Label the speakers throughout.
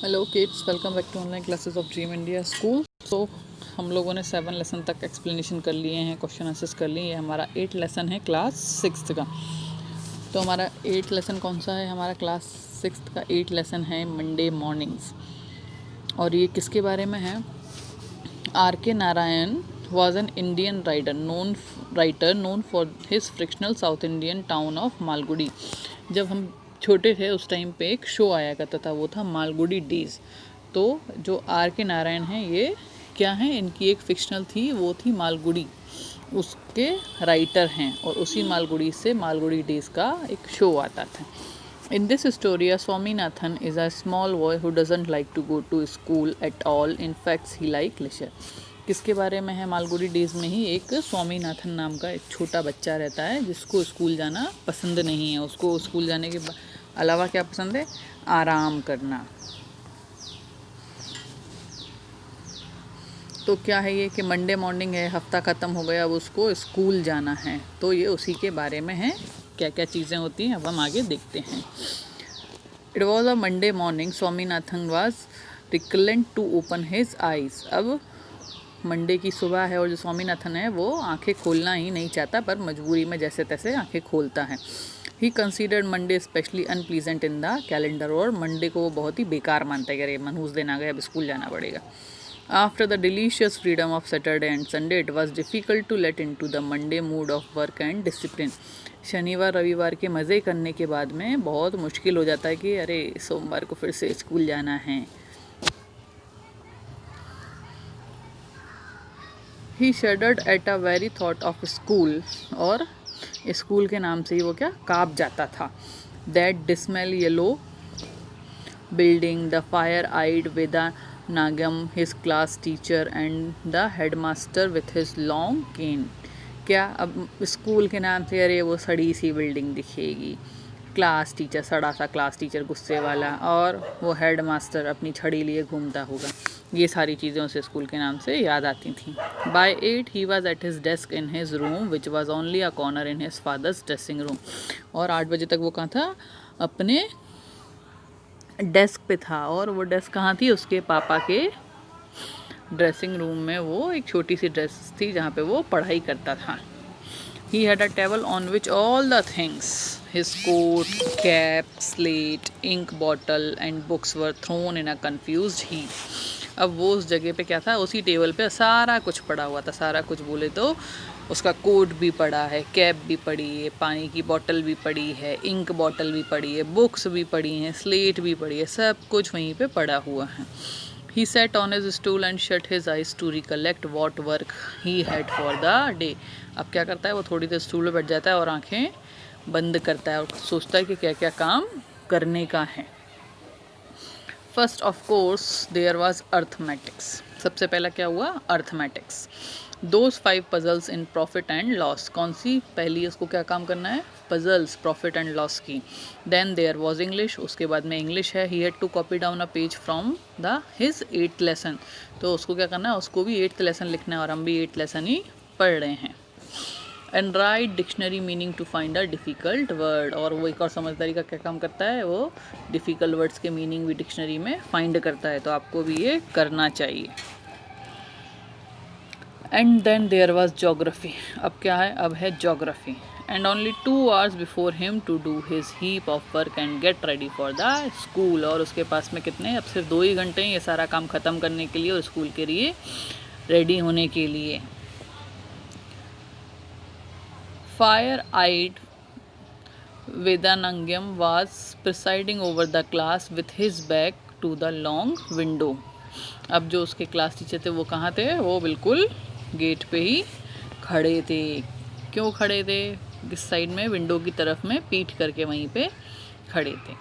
Speaker 1: Hello kids, welcome back to online classes of dream India school. So हम लोगों ने 7 lesson तक explanation कर लिए हैं, क्वेश्चन आंसर्स कर लिए। ये हमारा 8 लेसन है क्लास 6 का। तो हमारा 8 लेसन कौन सा है? हमारा क्लास 6 का 8 लेसन है मंडे मॉर्निंग्स। और ये किसके बारे में है? आर के Narayan was an Indian writer known for his frictional south Indian town of Malgudi. जब हम छोटे थे उस टाइम पे एक शो आया करता था, वो था मालगुडी डेज। तो जो आर के नारायण हैं, ये क्या हैं? इनकी एक फिक्शनल थी, वो थी मालगुडी, उसके राइटर हैं। और उसी मालगुडी से मालगुडी डेज का एक शो आता था। In this story, Swaminathan is a small boy who doesn't like to go to school at all. In fact, he like leisure. किसके बारे में है? मालगुडी डेज में ही एक स्वामीनाथन नाम का एक छोटा बच्चा रहता है जिसको स्कूल जाना पसंद नहीं है। उसको स्कूल जाने के अलावा क्या पसंद है? आराम करना। तो क्या है ये कि मंडे मॉर्निंग है, हफ्ता ख़त्म हो गया, अब उसको स्कूल जाना है। तो ये उसी के बारे में है। क्या क्या चीज़ें होती हैं अब हम आगे देखते हैं। It was a Monday morning, Swaminathan was reluctant to open his eyes. अब मंडे की सुबह है और जो स्वामीनाथन है वो आंखें खोलना ही नहीं चाहता, पर मजबूरी में जैसे तैसे आंखें खोलता है। He considered Monday specially unpleasant in the calendar. और मंडे को वो बहुत ही बेकार मानता है कि अरे मनहूस दिन आ गया, अब स्कूल जाना पड़ेगा। After the delicious freedom of Saturday and Sunday, it was difficult to let into the Monday mood of work and discipline. शनिवार रविवार के मज़े करने के बाद में बहुत मुश्किल हो जाता है कि अरे सोमवार को फिर से स्कूल जाना है। He shuddered at a very thought of school. और स्कूल के नाम से ही वो क्या काँप जाता था। That dismal yellow building, the fire-eyed Vedanagam, his class teacher, and the headmaster with his long cane. क्या अब स्कूल के नाम से अरे वो सड़ी सी बिल्डिंग दिखेगी, क्लास टीचर, सड़ा सा क्लास टीचर गुस्से वाला, और वो हेड मास्टर अपनी छड़ी लिए घूमता होगा। ये सारी चीज़ें उसे स्कूल के नाम से याद आती थी। By 8 he was at his desk in his room which was only a corner in his father's dressing room. और 8 बजे तक वो कहाँ था? अपने डेस्क पे था। और वो डेस्क कहाँ थी? उसके पापा के ड्रेसिंग रूम में। वो एक छोटी सी ड्रेस थी जहाँ पे वो पढ़ाई करता था। He had a table on which all the things, his coat, cap, slate, ink bottle and books were thrown in a confused heap. अब वो उस जगह पे क्या था? उसी टेबल पे सारा कुछ पड़ा हुआ था। सारा कुछ बोले तो उसका कोट भी पड़ा है, कैप भी पड़ी है, पानी की बोतल भी पड़ी है, इंक बॉटल भी पड़ी है, बुक्स भी पड़ी हैं, स्लेट भी पड़ी है, सब कुछ वहीं पे पड़ा हुआ है। He sat on his stool and shut his eyes to recollect what work he had for the day. अब क्या करता है? वो थोड़ी देर स्टूल पे बैठ जाता है और आंखें बंद करता है और सोचता है कि क्या क्या काम करने का है। First of course there was arithmetics. सबसे पहला क्या हुआ? Arithmetics. Those 5 puzzles in profit and loss. कौन सी पहली? उसको क्या काम करना है? पजल्स, प्रॉफिट एंड लॉस की। Then there was English. उसके बाद में इंग्लिश है। He had to copy down a page from the his 8th lesson. तो उसको क्या करना है? उसको भी 8th लेसन लिखना है और हम भी 8th लेसन ही पढ़ रहे हैं। And write dictionary meaning to find a difficult word. और वो एक और समझदारी का क्या काम करता है? वो डिफ़िकल्ट वर्ड्स के मीनिंग भी डिक्शनरी में फाइंड करता है। तो आपको भी ये करना चाहिए। And then there was geography. अब क्या है? अब है geography. And only 2 hours before him to do his heap of work and get ready for the school. और उसके पास में कितने? अब सिर्फ 2 ही घंटे हैं ये सारा काम ख़त्म करने के लिए और स्कूल के लिए रेडी होने के लिए। Fire-eyed Vedanagam was presiding over the class with his back to the long window. अब जो उसके क्लास टीचर थे वो कहाँ थे? वो बिल्कुल गेट पे ही खड़े थे। क्यों खड़े थे? इस साइड में विंडो की तरफ में पीठ करके वहीं पे खड़े थे।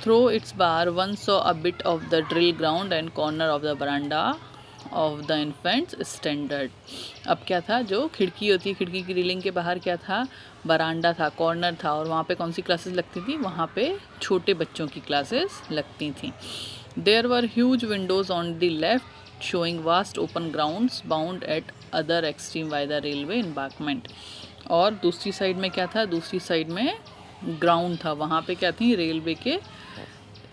Speaker 1: Through its bar one saw a bit of the drill ground and corner of the veranda of the infants standard. अब क्या था? जो खिड़की होती है, खिड़की की रेलिंग के बाहर क्या था? बरांडा था, कॉर्नर था। और वहाँ पे कौन सी क्लासेस लगती थी? वहाँ पे छोटे बच्चों की क्लासेस लगती थी। There were huge windows on the left showing vast open grounds bound at other extreme by the railway embankment. और दूसरी साइड में क्या था? दूसरी साइड में ग्राउंड था, वहाँ पे क्या थी? रेलवे के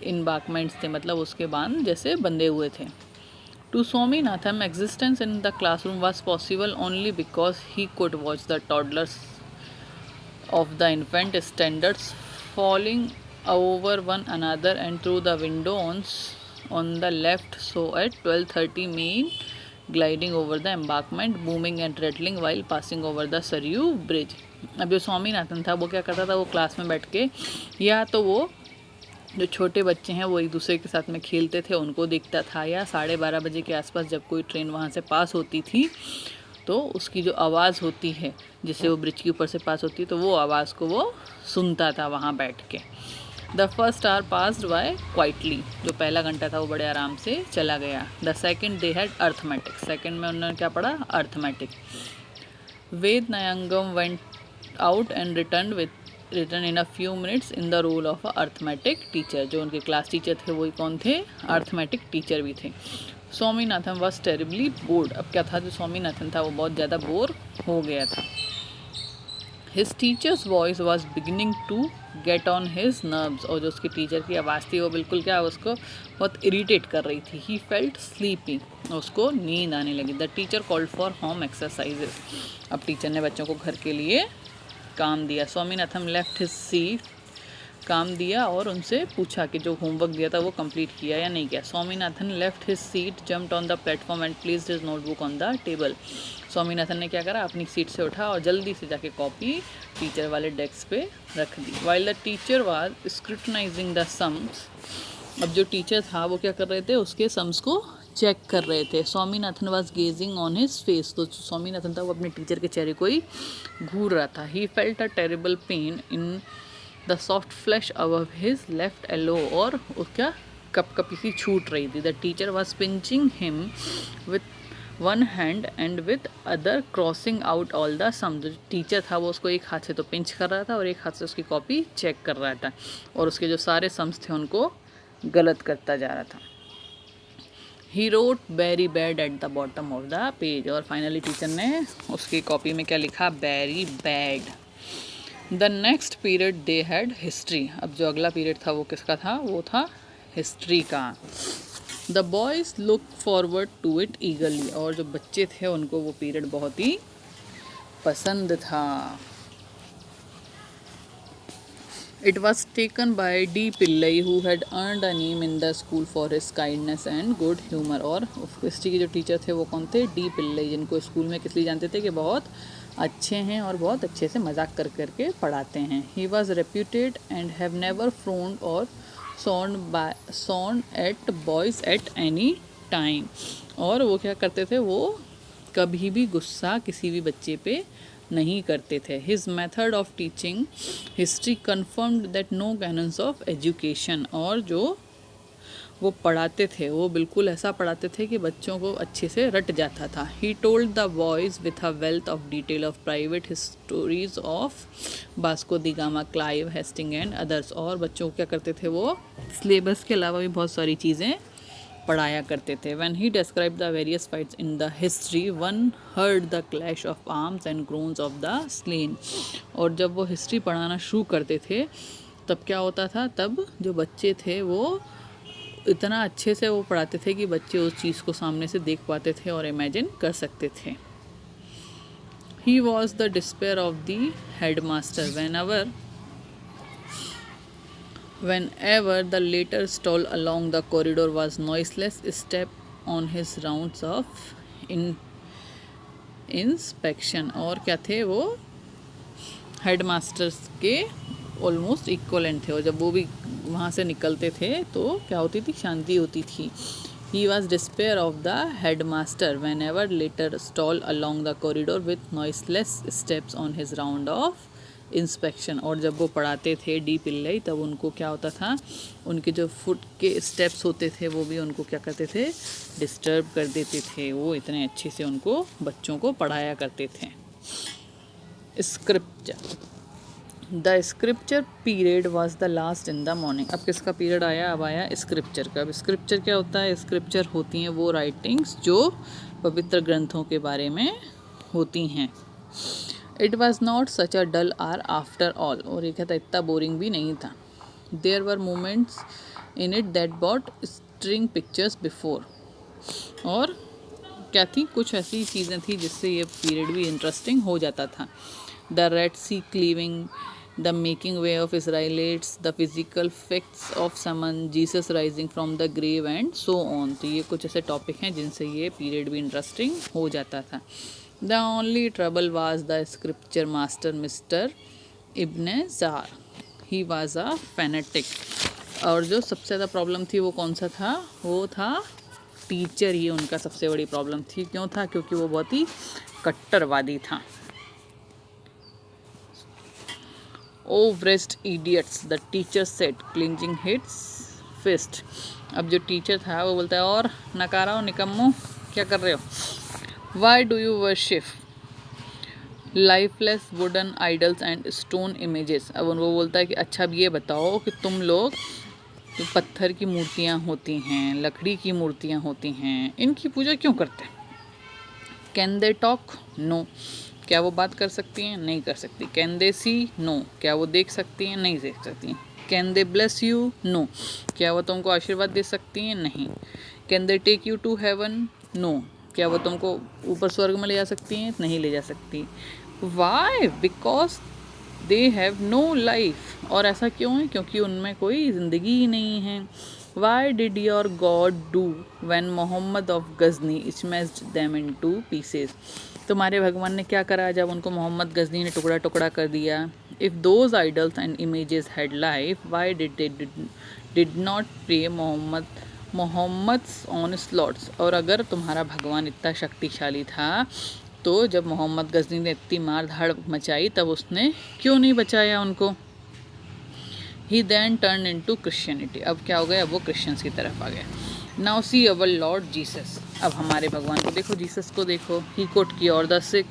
Speaker 1: embankments थे, मतलब उसके बांध जैसे बंधे हुए थे. To Swaminathan, existence in the classroom was possible only because he could watch the toddlers of the infant standards falling over one another and through the window on the left. So at 12:30 main gliding over the embankment, booming and rattling while passing over the Saryu bridge. अब जो स्वामीनाथन था वो क्या करता था, वो class में बैठ के या तो वो जो छोटे बच्चे हैं वो एक दूसरे के साथ में खेलते थे उनको देखता था, या 12:30 बजे के आसपास जब कोई ट्रेन वहाँ से पास होती थी तो उसकी जो आवाज़ होती है जिससे वो ब्रिज के ऊपर से पास होती है तो वो आवाज़ को वो सुनता था वहाँ बैठ के. The first hour passed by quietly, जो पहला घंटा था वो बड़े आराम से चला गया. The second they had arithmetic, second में उन्होंने क्या पढ़ा, arithmetic. Vedanayagam went out and return in a few minutes in the role of a arithmetic teacher. जो उनके क्लास टीचर थे वो कौन थे, अर्थमेटिक टीचर भी थे. स्वामीनाथन वॉज टेरिबली बोर्ड, अब क्या था, जो स्वामीनाथन था वो बहुत ज़्यादा बोर हो गया था. His teacher's voice was beginning to get on his nerves, और जो उसकी टीचर की आवाज़ थी वो बिल्कुल क्या उसको बहुत इरीटेट कर रही थी. ही फेल्ट स्लीपी, उसको नींद आने लगी. The teacher called for home exercises, अब टीचर ने बच्चों को घर के लिए काम दिया. स्वामीनाथन लेफ्ट हिज सीट, काम दिया और उनसे पूछा कि जो होमवर्क दिया था वो कंप्लीट किया या नहीं किया. Swaminathan left his seat, jumped on the platform and placed his notebook on the table. Swaminathan ने क्या करा, अपनी सीट से उठा और जल्दी से जाके कॉपी टीचर वाले डेस्क पे रख दी. While the teacher was scrutinizing the sums, अब जो टीचर था वो क्या कर रहे थे, उसके सम्स को चेक कर रहे थे. Swaminathan was gazing on his face, तो स्वामीनाथन था वो अपने टीचर के चेहरे को ही घूर रहा था. He felt a terrible pain in the soft flesh above his left elbow, और उसका कपकपी सी छूट रही थी. The teacher was pinching him with one hand and with other crossing out all the sum. जो टीचर था वो उसको एक हाथ से तो पिंच कर रहा था और एक हाथ से उसकी कॉपी चेक कर रहा था और उसके जो सारे सम्स थे उनको गलत करता जा रहा था. He wrote very bad at the bottom of the page, और फाइनली टीचर ने उसकी कॉपी में क्या लिखा, very bad. The next period they had history, अब जो अगला पीरियड था वो किसका था, वो था हिस्ट्री का. The boys look forward to it eagerly, और जो बच्चे थे उनको वो पीरियड बहुत ही पसंद था. It was taken by D Pillai who had earned a name in the school for his kindness and good humour, और हिस्ट्री के जो टीचर थे वो कौन थे, डी पिल्लई, जिनको स्कूल में किस लिए जानते थे कि बहुत अच्छे हैं और बहुत अच्छे से मजाक कर करके पढ़ाते हैं. He was reputed and have never frowned or sworn at boys at any time, और वो क्या करते थे, वो कभी भी गुस्सा किसी भी बच्चे पे नहीं करते थे. His method of teaching history confirmed that no canons of education, और जो वो पढ़ाते थे वो बिल्कुल ऐसा पढ़ाते थे कि बच्चों को अच्छे से रट जाता था. He told the boys with a wealth of detail of private histories of Vasco da Gama, Clive, Hastings and others, और बच्चों को क्या करते थे, वो सिलेबस के अलावा भी बहुत सारी चीज़ें पढ़ाया करते थे. When he describe the various fights in the history one heard the clash of arms and groans of the slain, और जब वो हिस्ट्री पढ़ाना शुरू करते थे तब क्या होता था, तब जो बच्चे थे वो इतना अच्छे से वो पढ़ाते थे कि बच्चे उस चीज़ को सामने से देख पाते थे और इमेजिन कर सकते थे. He was the despair of the head master whenever the latter stole along the corridor was noiseless step on his rounds of inspection, और क्या थे, वो हेड मास्टर्स के ऑलमोस्ट इक्वलेंट थे, और जब वो भी वहाँ से निकलते थे तो क्या होती थी, शांति होती थी. He was despair of the head master whenever later stole along the corridor with noiseless steps on his round of inspection, और जब वो पढ़ाते थे डी पिल्लई तब उनको क्या होता था, उनके जो फुट के स्टेप्स होते थे वो भी उनको क्या करते थे, डिस्टर्ब कर देते थे. वो इतने अच्छे से उनको बच्चों को पढ़ाया करते थे. Scripture, the scripture period was the last in the morning, अब किसका पीरियड आया, अब आया स्क्रिप्चर का. अब स्क्रिप्चर क्या होता है, स्क्रिप्चर होती हैं वो राइटिंग्स जो पवित्र ग्रंथों के बारे में होती हैं. It was not such a dull hour after all, और ये कहता इतना बोरिंग भी नहीं था. There were moments in it that brought string pictures before. और क्या थी, कुछ ऐसी चीज़ें थी जिससे ये पीरियड भी इंटरेस्टिंग हो जाता था। The Red Sea cleaving, the making way of Israelites, the physical facts of Samson, Jesus rising from the grave and so on. तो ये कुछ ऐसे टॉपिक हैं जिनसे ये पीरियड भी इंटरेस्टिंग हो जाता था। The only trouble was the scripture master Mister Ebenezar, he was a fanatic. और जो सबसे ज़्यादा प्रॉब्लम थी वो कौन सा था, वो था टीचर ही उनका सबसे बड़ी प्रॉब्लम थी। क्यों था, क्योंकि वो बहुत ही कट्टरवादी था। Oh wretched idiots, the teacher said clenching his fist. अब जो टीचर था वो बोलता है, और नकारा हो निकम्मो, क्या कर रहे हो। Why do you worship lifeless wooden idols and stone images. अब उनको बोलता है कि अच्छा अब ये बताओ कि तुम लोग जो पत्थर की मूर्तियाँ होती हैं, लकड़ी की मूर्तियाँ होती हैं, इनकी पूजा क्यों करते हैं। Can they talk, no. क्या वो बात कर सकती हैं, नहीं कर सकती। Can they see, no. क्या वो देख सकती हैं, नहीं देख सकती। Can they bless you, no. क्या वो तुमको आशीर्वाद दे सकती हैं, नहीं। Can they take you to heaven, no. क्या वो तुमको ऊपर स्वर्ग में ले जा सकती हैं, नहीं ले जा सकती। Why, because they have no life. और ऐसा क्यों है, क्योंकि उनमें कोई ज़िंदगी ही नहीं है। Why did your God do when Mohammed of Ghazni smashed them in to pieces. तुम्हारे भगवान ने क्या करा जब उनको मोहम्मद गजनी ने टुकड़ा टुकड़ा कर दिया। If those idols and images had life, why did not pray Mohammed's onslaughts. और अगर तुम्हारा भगवान इतना शक्तिशाली था तो जब मोहम्मद गजनी ने इतनी मार धाड़ मचाई तब उसने क्यों नहीं बचाया उनको। He then turn into Christianity. अब क्या हो गया, अब वो क्रिश्चियंस की तरफ आ गया। Now see our Lord Jesus. अब हमारे भगवान को देखो, जीसस को देखो। He could cure the sick,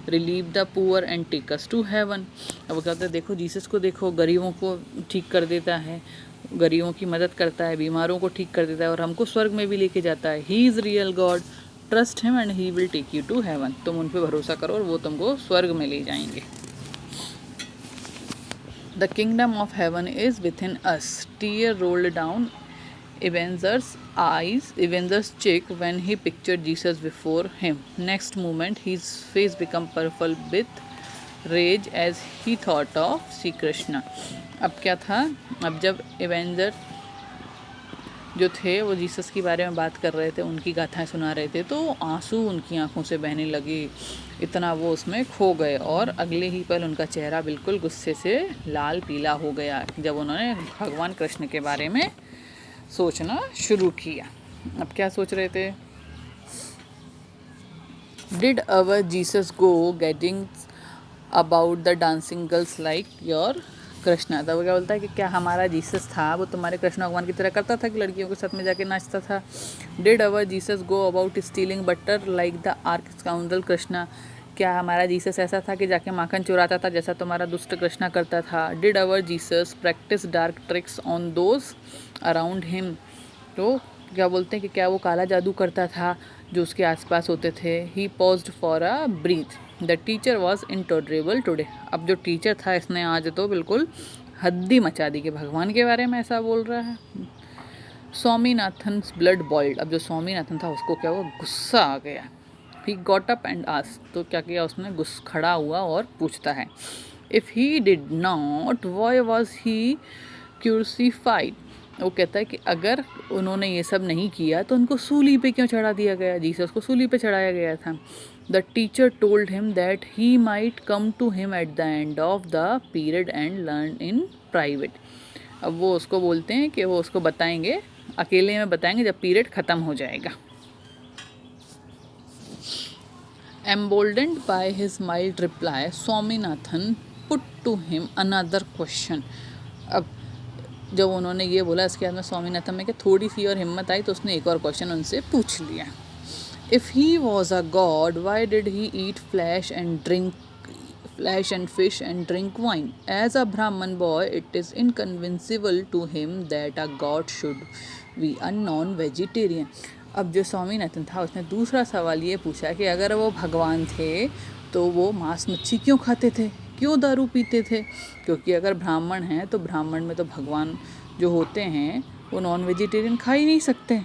Speaker 1: relieve the poor and take us to heaven. अब वो कहते हैं देखो जीसस को देखो, गरीबों को ठीक कर देता है, गरीबों की मदद करता है, बीमारों को ठीक कर देता है और हमको स्वर्ग में भी लेके जाता है। He is real God, trust him and he will take you to heaven. तुम उन पर भरोसा करो और वो तुमको स्वर्ग में ले जाएंगे। The kingdom of heaven is within us. Tear rolled down Evangel's cheek when he pictured Jesus before him. Next moment, his face became purple with rage as he thought of Sri Krishna. अब क्या था, अब जब Avenger जो थे वो Jesus के बारे में बात कर रहे थे, उनकी गाथाएं सुना रहे थे, तो आंसू उनकी आंखों से बहने लगे, इतना वो उसमें खो गए। और अगले ही पल उनका चेहरा बिल्कुल गुस्से से लाल पीला हो गया जब उन्होंने भगवान कृष्ण के बारे में सोचना शुरू किया। अब क्या सोच रहे थे, did our Jesus go getting about the dancing girls like your Krishna. तब क्या बोलता है कि क्या हमारा जीसस था वो तुम्हारे कृष्ण भगवान की तरह करता था कि लड़कियों के साथ में जाके नाचता था। Did our Jesus go about stealing butter like the arch scoundrel Krishna. क्या हमारा जीसस ऐसा था कि जाके माखन चुराता था जैसा तुम्हारा दुष्ट कृष्णा करता था। Did our Jesus practice dark tricks on those around him. तो क्या बोलते हैं कि क्या वो काला जादू करता था जो उसके आसपास होते थे। He paused for a breath. The teacher was intolerable today. अब जो टीचर था इसने आज तो बिल्कुल हद्दी मचा दी कि भगवान के बारे में ऐसा बोल रहा है। Swaminathan blood boiled. अब जो स्वामीनाथन था उसको क्या हुआ, गुस्सा आ गया। He got up and asked. तो क्या किया उसने, खड़ा हुआ और पूछता है, if he did not why was he crucified. वो कहता है कि अगर उन्होंने ये सब नहीं किया तो उनको सूली पे क्यों चढ़ा दिया गया, जीसस को सूली पे चढ़ाया गया था। The teacher told him that he might come to him at the end of the period and learn in private. अब वो उसको बोलते हैं कि वो उसको बताएंगे, अकेले में बताएंगे जब पीरियड ख़त्म हो जाएगा। Emboldened by his mild reply, Swaminathan put to him another question. अब जब उन्होंने ये बोला इसके बाद में स्वामीनाथन में कि थोड़ी सी और हिम्मत आई तो उसने एक और क्वेश्चन उनसे पूछ लिया। If he was a god why did he eat flesh and fish and drink wine. As a Brahmin boy it is inconceivable to him that a god should be a non vegetarian. अब जो स्वामीनाथन था उसने दूसरा सवाल ये पूछा कि अगर वो भगवान थे तो वो मांस मच्छी क्यों खाते थे, क्यों दारू पीते थे। क्योंकि अगर ब्राह्मण हैं तो ब्राह्मण में तो भगवान जो होते हैं वो नॉन वेजिटेरियन खा ही नहीं सकते।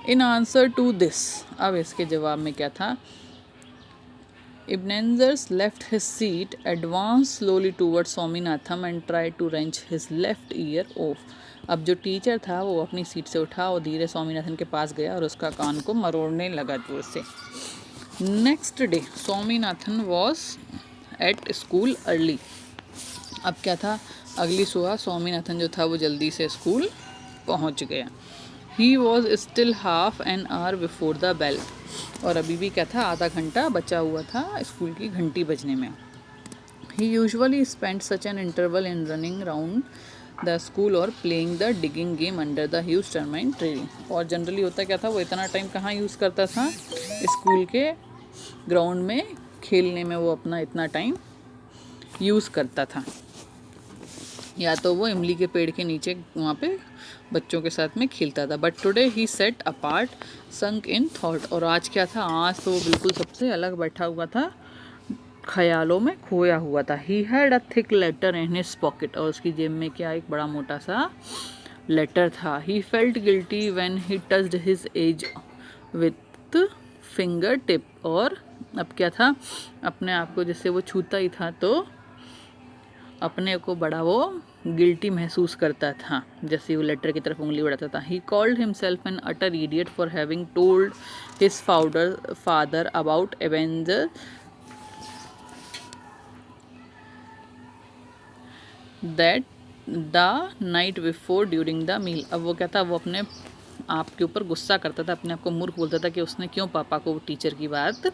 Speaker 1: इन आंसर टू दिस, अब इसके जवाब में क्या था, Ebenezer left his seat, advanced slowly towards Swaminathan and tried to wrench his left ear off. अब जो टीचर था वो अपनी सीट से उठा और धीरे स्वामीनाथन के पास गया और उसका कान को मरोड़ने लगा जोर से। Next day Swaminathan was at school early. अब क्या था, अगली सुबह स्वामीनाथन जो था वो जल्दी से स्कूल पहुंच गया। He was still half an hour before the bell, और अभी भी क्या था, आधा घंटा बचा हुआ था स्कूल की घंटी बजने में। He usually spend such an interval in running round the school और playing the digging game under the huge tamarind tree. और जनरली होता क्या था, वो इतना टाइम कहाँ यूज़ करता था, स्कूल के ग्राउंड में खेलने में वो अपना इतना टाइम यूज़ करता था, या तो वो इमली के पेड़ के नीचे वहाँ पे बच्चों के साथ में खेलता था। But today he set apart sunk in thought, और आज क्या था, आज तो वो बिल्कुल सबसे अलग बैठा हुआ था, ख्यालों में खोया हुआ था। He had a thick letter in his pocket, और उसकी जेब में क्या, एक बड़ा मोटा सा लेटर था। He felt guilty when he touched his age with finger tip, और अब क्या था, अपने आप को जैसे वो छूता ही था तो अपने को बड़ा वो गिल्टी महसूस करता था, जैसे वो लेटर की तरफ उंगली बढ़ाता था। He called himself an utter idiot for having told his father about Ebenezar that the night before during the meal. अब वो क्या था, वो अपने आप के ऊपर गुस्सा करता था, अपने आप को मूर्ख बोलता था कि उसने क्यों पापा को टीचर की बात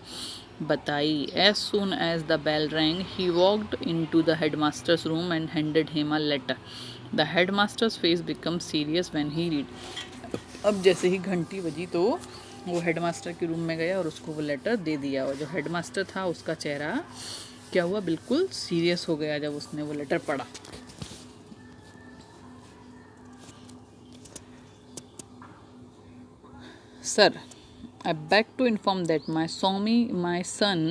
Speaker 1: बताई। As soon as the bell rang he walked into the headmaster's room and handed him a letter. The headmaster's face become serious when he read. अब जैसे ही घंटी बजी तो वो हेडमास्टर के रूम में गया और उसको वो लेटर दे दिया, और जो हेडमास्टर था उसका चेहरा क्या हुआ, बिल्कुल सीरियस हो गया जब उसने वो लेटर पढ़ा। Sir, I beg to inform that my son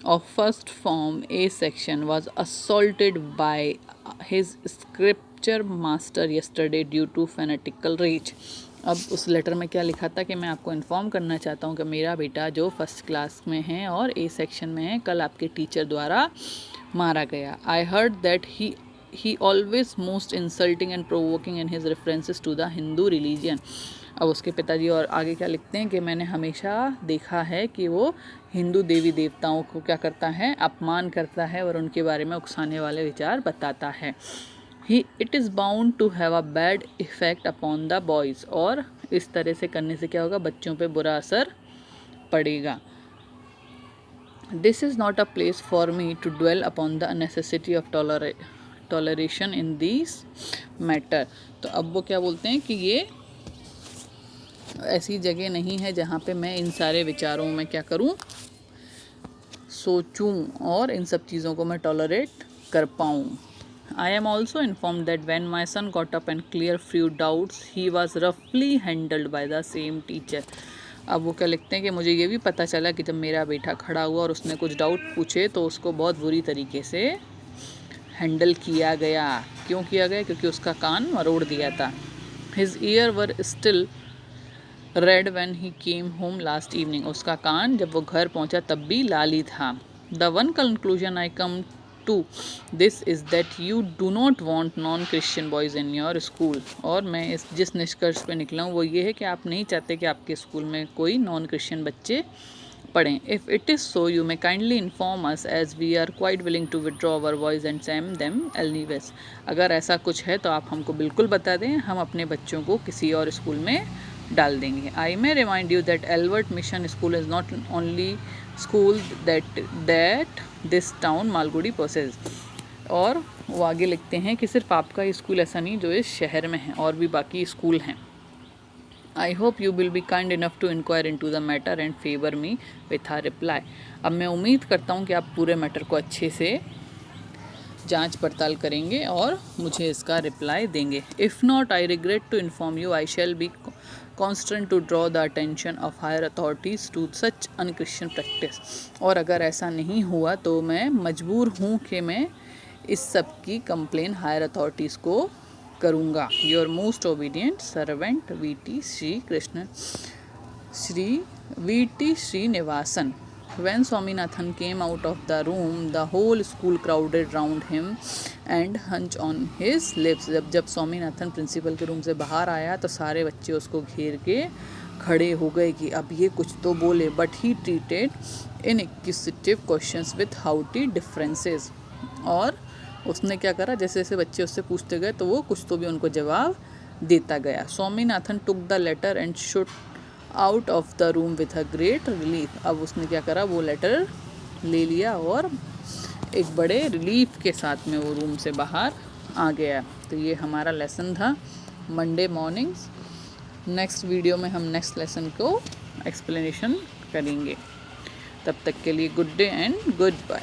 Speaker 1: of first form A section was assaulted by his scripture master yesterday due to fanatical rage. अब उस लेटर में क्या लिखा था कि मैं आपको इन्फॉर्म करना चाहता हूँ कि मेरा बेटा जो फर्स्ट क्लास में है और ए सेक्शन में है, कल आपके टीचर द्वारा मारा गया। I heard that he always most insulting and provoking in his references to the Hindu religion. अब उसके पिताजी और आगे क्या लिखते हैं कि मैंने हमेशा देखा है कि वो हिंदू देवी देवताओं को क्या करता है, अपमान करता है और उनके बारे में उकसाने वाले विचार बताता है। It is bound to have a bad effect upon the boys, और इस तरह से करने से क्या होगा, बच्चों पे बुरा असर पड़ेगा। This is not a place for me to dwell upon the necessity of toleration in this matter. तो अब वो क्या बोलते हैं कि ये ऐसी जगह नहीं है जहाँ पे मैं इन सारे विचारों में क्या करूँ, सोचूं और इन सब चीज़ों को मैं टॉलरेट कर पाऊँ। I am also informed that when my son got up and cleared few doubts, he was roughly handled by the same teacher. अब वो क्या लिखते हैं कि मुझे ये भी पता चला कि जब मेरा बेटा खड़ा हुआ और उसने कुछ डाउट पूछे तो उसको बहुत बुरी तरीके से हैंडल किया गया। क्यों किया गया, क्योंकि उसका कान मरोड़ दिया था। His ear were still red when he came home last evening. उसका कान जब वो घर पहुंचा तब भी लाल ही था। The one conclusion I come to this is that you do not want non-Christian boys in your school. और मैं जिस निष्कर्ष पे निकला हूँ वो ये है कि आप नहीं चाहते कि आपके स्कूल में कोई नॉन क्रिश्चियन बच्चे पढ़ें। If it is so, you may kindly inform us as we are quite willing to withdraw our boys and send them anyways. अगर ऐसा कुछ है तो आप हमको बिल्कुल बता दें, हम अपने बच्चों को किसी और स्कूल में डाल देंगे। I may remind you that Albert Mission School is not only school that this town Malgudi possesses. और वो आगे लिखते हैं कि सिर्फ आपका स्कूल ऐसा नहीं जो इस शहर में है, और भी बाकी स्कूल हैं। I hope you will be kind enough to inquire into the matter and favor me with a reply. अब मैं उम्मीद करता हूँ कि आप पूरे मैटर को अच्छे से जांच पड़ताल करेंगे और मुझे इसका रिप्लाई देंगे। If not, I regret to inform you I shall be constant to draw the attention of higher authorities to such unchristian practice. और अगर ऐसा नहीं हुआ तो मैं मजबूर हूँ कि मैं इस सब की कंप्लेन हायर अथॉरिटीज़ को करूँगा। Your most obedient servant VT Srinivasan. When Swaminathan came out of the room, the whole school crowded round him and hunched on his lips. जब स्वामीनाथन प्रिंसिपल के रूम से बाहर आया तो सारे बच्चे उसको घेर के खड़े हो गए कि अब ये कुछ तो बोले। But he treated inquisitive questions with haughty differences. और उसने क्या करा, जैसे जैसे बच्चे उससे पूछते गए तो वो कुछ तो भी उनको जवाब देता गया। Swaminathan took the letter and shot out of the room with a great relief. अब उसने क्या करा, वो लेटर ले लिया और एक बड़े रिलीफ के साथ में वो रूम से बाहर आ गया। तो ये हमारा लेसन था मंडे मॉर्निंग्स। नेक्स्ट वीडियो में हम नेक्स्ट लेसन को एक्सप्लेनेशन करेंगे। तब तक के लिए good day and good bye.